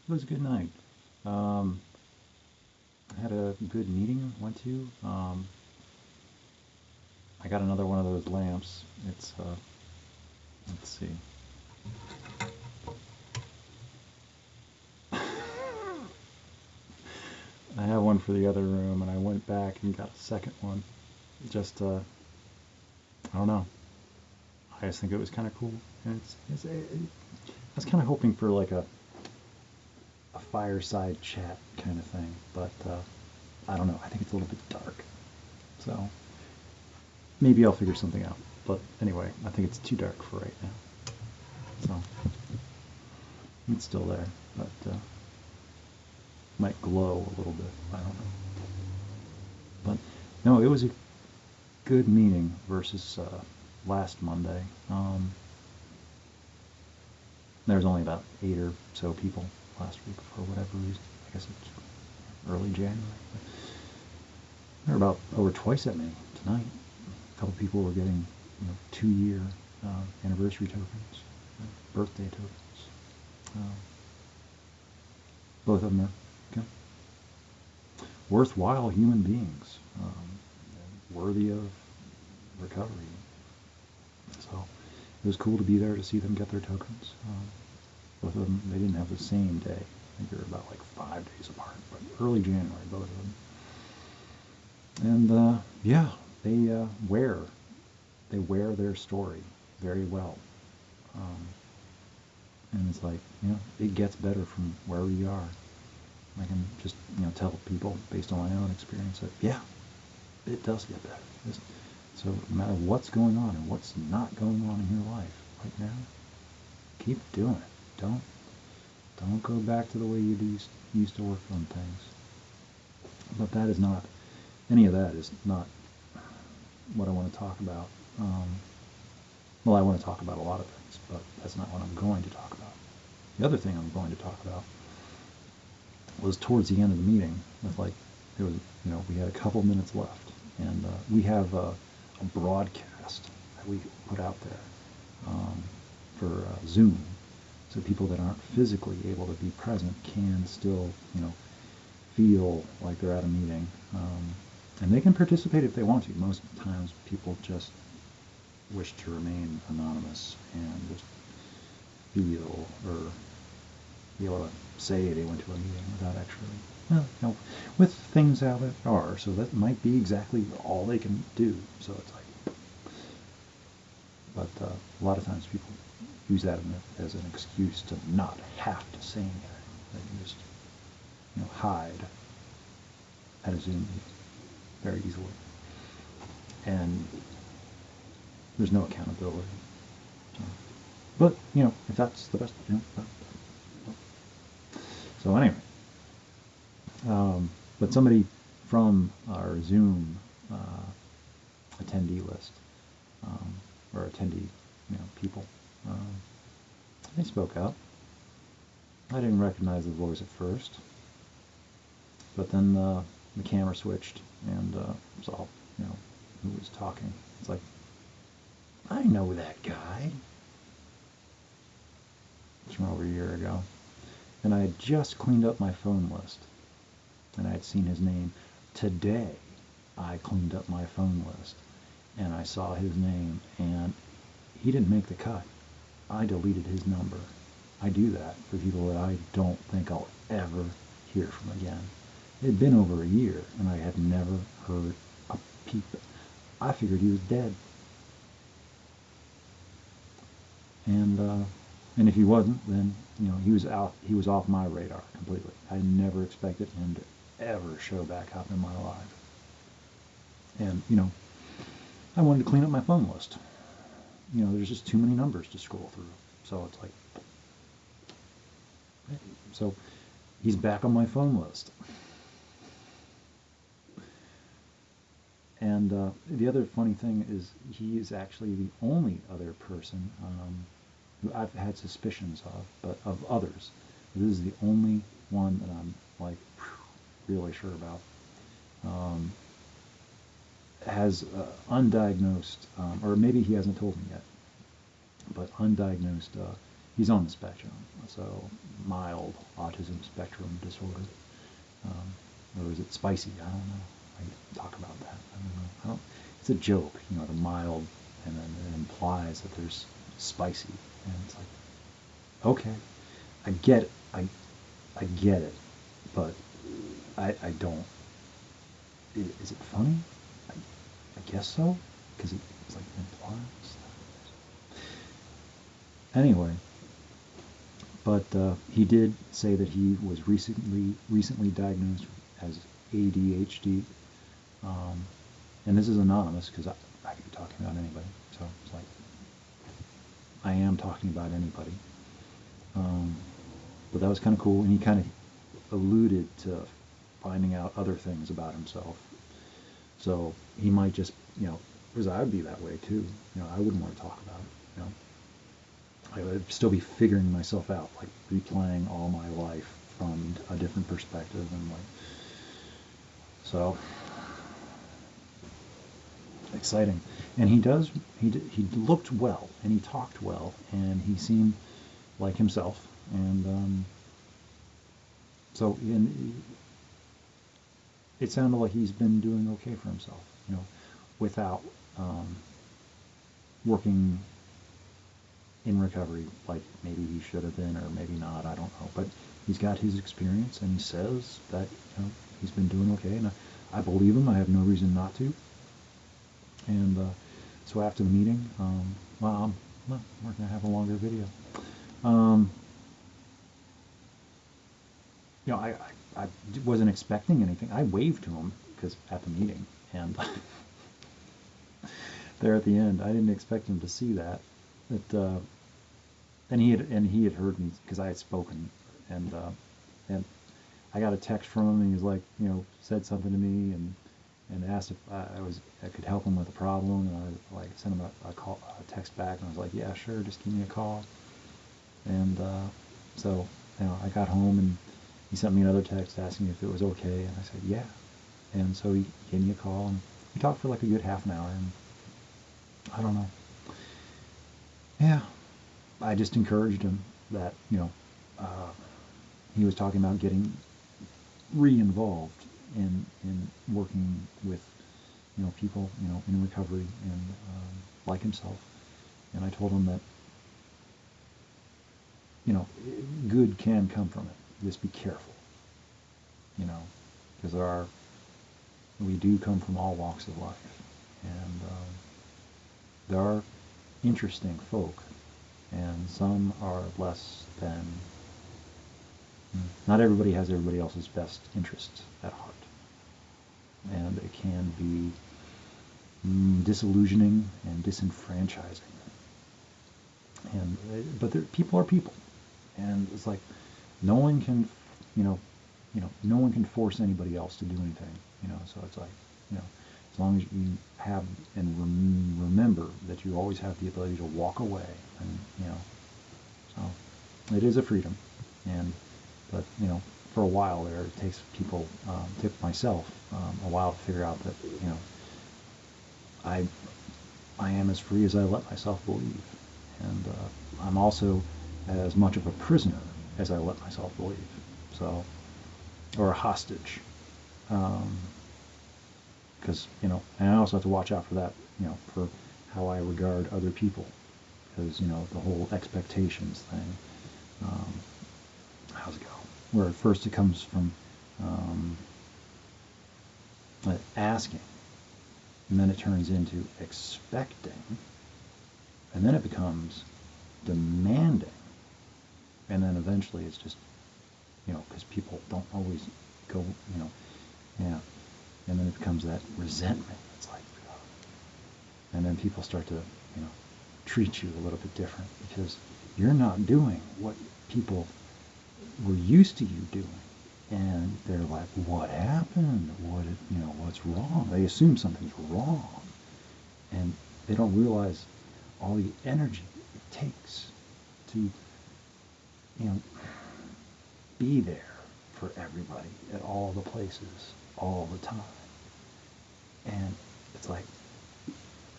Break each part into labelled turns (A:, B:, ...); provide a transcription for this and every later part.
A: It was a good night. Um, had a good meeting. Went to. I got another one of those lamps. It's let's see. I have one for the other room, and I went back and got a second one. Just I don't know. I just think it was kind of cool, and I was kind of hoping for like a fireside chat kind of thing, but I don't know. I think it's a little bit dark, so maybe I'll figure something out. But anyway, I think it's too dark for right now, so it's still there, but might glow a little bit. I don't know. But no, it was a good meeting versus last Monday. There was only about 8 or so people last week for whatever reason. I guess it's early January. There were about over twice that many tonight. A couple people were getting 2-year anniversary tokens, birthday tokens. Both of them are okay. Worthwhile human beings, worthy of recovery. So it was cool to be there to see them get their tokens. Both of them, they didn't have the same day. I think they were about like 5 days apart, but early January, both of them. And yeah, they wear their story very well. And it's like, it gets better from wherever you are. I can just, tell people based on my own experience that, yeah, it does get better. So no matter what's going on and what's not going on in your life right now, keep doing it. Don't go back to the way you used to work on things. But that is not, any of that is not what I want to talk about. Well, I want to talk about a lot of things, but that's not what I'm going to talk about. The other thing I'm going to talk about was towards the end of the meeting, with like, there was, we had a couple minutes left, and we have a broadcast that we put out there for Zoom, so people that aren't physically able to be present can still, feel like they're at a meeting, and they can participate if they want to. Most times, people just wish to remain anonymous and just feel or be able to say they went to a meeting without actually, with things how they are. So that might be exactly all they can do. So it's like, but a lot of times people use that as an excuse to not have to say anything. They can just, hide at a Zoom meeting very easily. And there's no accountability. But, if that's the best, So anyway, but somebody from our Zoom attendee list, or attendee, people, they spoke up. I didn't recognize the voice at first, but then the camera switched and saw, who was talking. It's like, I know that guy. It's from over a year ago. And I had just cleaned up my phone list. And I had seen his name. Today, I cleaned up my phone list. And I saw his name. And he didn't make the cut. I deleted his number. I do that for people that I don't think I'll ever hear from again. It had been over a year, and I had never heard a peep. I figured he was dead. And if he wasn't, then he was out. He was off my radar completely. I never expected him to ever show back up in my life. And I wanted to clean up my phone list. There's just too many numbers to scroll through. So it's like, so he's back on my phone list. And the other funny thing is he is actually the only other person who I've had suspicions of, but of others. This is the only one that I'm like really sure about. Has undiagnosed, or maybe he hasn't told me yet, but undiagnosed he's on the spectrum, so mild autism spectrum disorder. Or is it spicy? I don't know. I talk about that. I don't know. It's a joke, the mild, and then it implies that there's spicy, and it's like, okay, I get it. I get it, but I don't. Is it funny? I guess so, because it's like implies. Anyway, but he did say that he was recently diagnosed as ADHD, and this is anonymous because I could be talking about anybody, so it's like I am talking about anybody. But that was kind of cool, and he kind of alluded to finding out other things about himself. So he might just, because I would be that way too. I wouldn't want to talk about it. I would still be figuring myself out, like replaying all my life from a different perspective, and so exciting. And he looked well, and he talked well, and he seemed like himself, and it sounded like he's been doing okay for himself, without working in recovery like maybe he should have been, or maybe not, I don't know. But he's got his experience, and he says that he's been doing okay, and I believe him. I have no reason not to. And so after the meeting, we're going to have a longer video. I wasn't expecting anything. I waved to him because at the meeting, and there at the end, I didn't expect him to see that. And he had heard me because I had spoken, and I got a text from him, and he was like, said something to me, and asked if I could help him with a problem, and I sent him a text back, and I was like, yeah, sure, just give me a call. And so I got home, and he sent me another text asking if it was okay, and I said yeah. And so he gave me a call, and we talked for like a good half an hour, and I don't know. Yeah, I just encouraged him that he was talking about getting re-involved in working with people in recovery, and like himself. And I told him that good can come from it. Just be careful, because we do come from all walks of life, and there are interesting folk, and some are less than. Not everybody has everybody else's best interests at heart, and it can be disillusioning and disenfranchising. But people are people, and it's like no one can, no one can force anybody else to do anything, So it's like, as long as you have and remember that you always have the ability to walk away, and so it is a freedom, but for a while there, it takes people, took myself a while to figure out that I am as free as I let myself believe, and I'm also as much of a prisoner as I let myself believe, so, or a hostage, because and I also have to watch out for that, for how I regard other people, because the whole expectations thing. How's it go? Where at first it comes from asking, and then it turns into expecting, and then it becomes demanding, and then eventually it's just, because people don't always go, yeah, and then it becomes that resentment. It's like, and then people start to, treat you a little bit different because you're not doing what people were used to you doing, and they're like, what happened? What's wrong? They assume something's wrong, and they don't realize all the energy it takes to, be there for everybody at all the places, all the time. And it's like,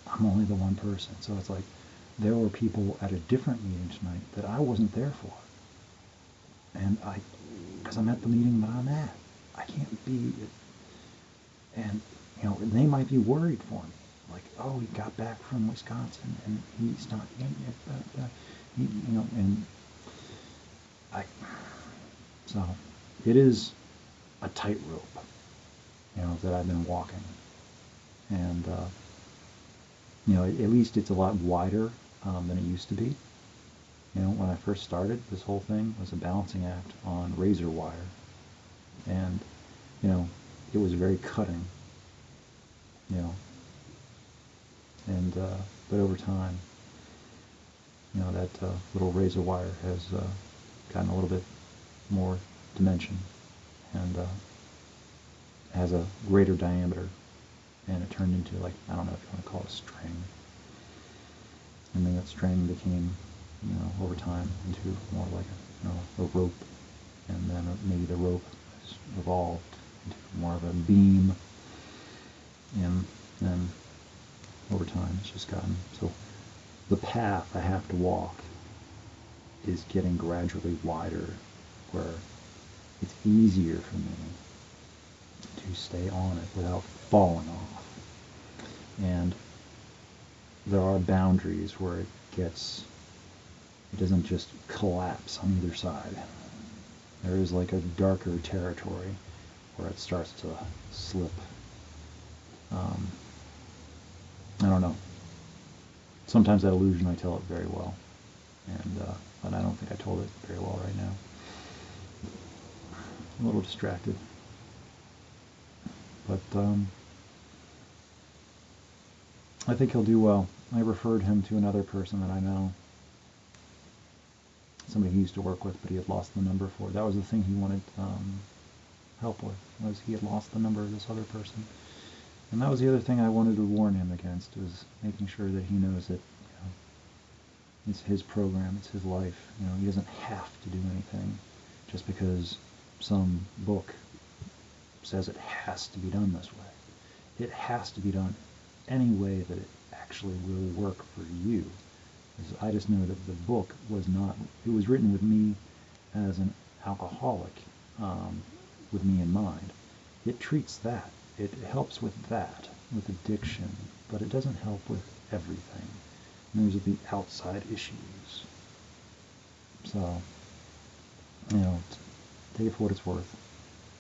A: I'm only the one person, so it's like, there were people at a different meeting tonight that I wasn't there for. And because I'm at the meeting that I'm at. I can't be, and, they might be worried for me. Like, oh, he got back from Wisconsin and he's not in yet, and so it is a tightrope, that I've been walking. And, at least it's a lot wider than it used to be. When I first started, this whole thing was a balancing act on razor wire. And, it was very cutting, and, but over time, that little razor wire has gotten a little bit more dimension and has a greater diameter, and it turned into, like, I don't know if you want to call it a string. And then that string became, over time into more like a rope, and then maybe the rope has evolved into more of a beam, and then over time it's just gotten, so the path I have to walk is getting gradually wider, where it's easier for me to stay on it without falling off. And there are boundaries where it doesn't just collapse on either side. There is like a darker territory where it starts to slip. I don't know. Sometimes that illusion, I tell it very well, and but I don't think I told it very well right now. I'm a little distracted, but I think he'll do well. I referred him to another person that I know, somebody he used to work with, but he had lost the number for. That was the thing he wanted help with, was he had lost the number of this other person. And that was the other thing I wanted to warn him against, was making sure that he knows that it's his program, it's his life. He doesn't have to do anything just because some book says it has to be done this way. It has to be done any way that it actually will work for you. Because I just know that the book was not, it was written with me as an alcoholic, with me in mind. It treats that. It helps with that, with addiction, but it doesn't help with everything. And those are the outside issues. So, take it for what it's worth,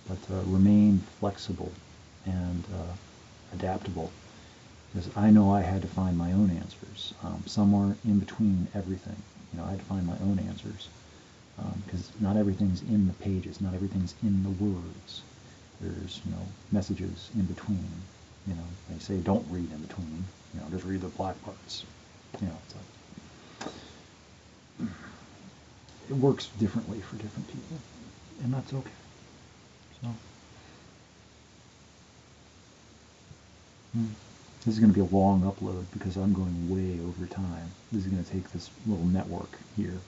A: but remain flexible and adaptable, because I know I had to find my own answers somewhere in between everything. I had to find my own answers, because not everything's in the pages, not everything's in the words. There's, messages in between. They say don't read in between. Just read the black parts. It works differently for different people, and that's okay. So, this is going to be a long upload because I'm going way over time. This is going to take this little network here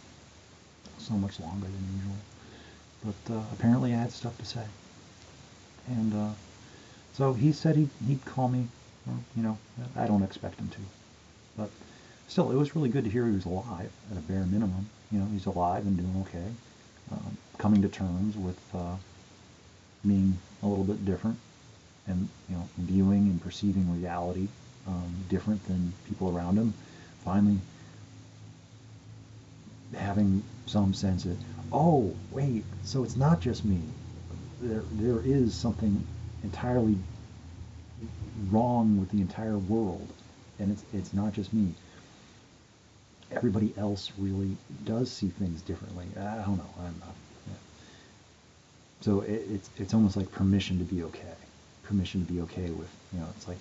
A: so much longer than usual. But apparently I had stuff to say. And so he said he'd call me. Well, I don't expect him to. But still, it was really good to hear he was alive, at a bare minimum. He's alive and doing okay. Coming to terms with being a little bit different, and viewing and perceiving reality different than people around him. Finally having some sense that, oh wait, so it's not just me. There is something entirely wrong with the entire world, and it's not just me. Everybody else really does see things differently. I don't know. I'm not. Yeah. So it's almost like permission to be okay. Permission to be okay with, it's like,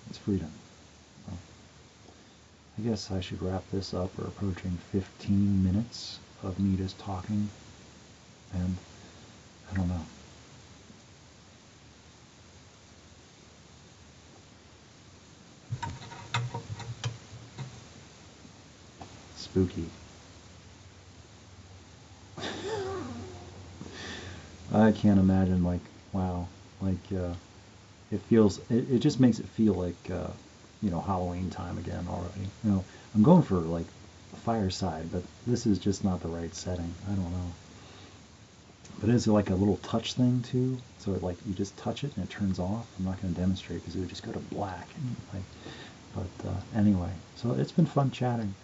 A: it's freedom. So I guess I should wrap this up. We're approaching 15 minutes of me just talking, and I don't know. Spooky. I can't imagine, like, wow, like, it just makes it feel like Halloween time again already. I'm going for like a fireside, but this is just not the right setting. I don't know. But it's like a little touch thing too. So like you just touch it and it turns off. I'm not going to demonstrate because it would just go to black. And like, but anyway, so it's been fun chatting.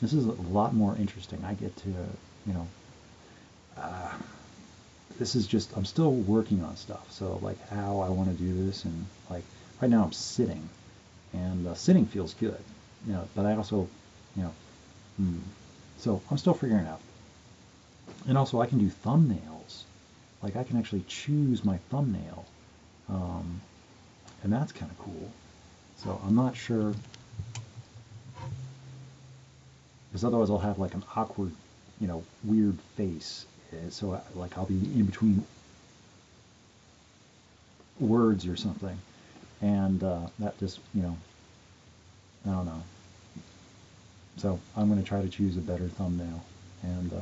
A: This is a lot more interesting. I get to, uh, this is just, I'm still working on stuff. So like how I want to do this, and like right now I'm sitting, and sitting feels good, but I also, you know, so I'm still figuring it out. And also I can do thumbnails. Like I can actually choose my thumbnail. And that's kind of cool. So I'm not sure, because otherwise I'll have like an awkward, weird face. So like I'll be in between words or something. And that just, I don't know. So I'm going to try to choose a better thumbnail. And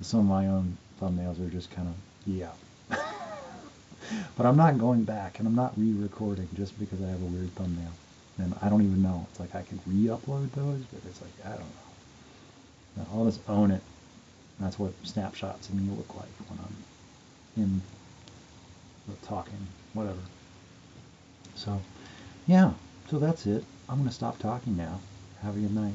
A: some of my own thumbnails are just kind of, yeah. But I'm not going back, and I'm not re-recording just because I have a weird thumbnail. And I don't even know. It's like I could re-upload those, but it's like, I don't know. Now, I'll just own it. That's what snapshots of me look like when I'm in the talking, whatever. So, yeah. So that's it. I'm going to stop talking now. Have a good night.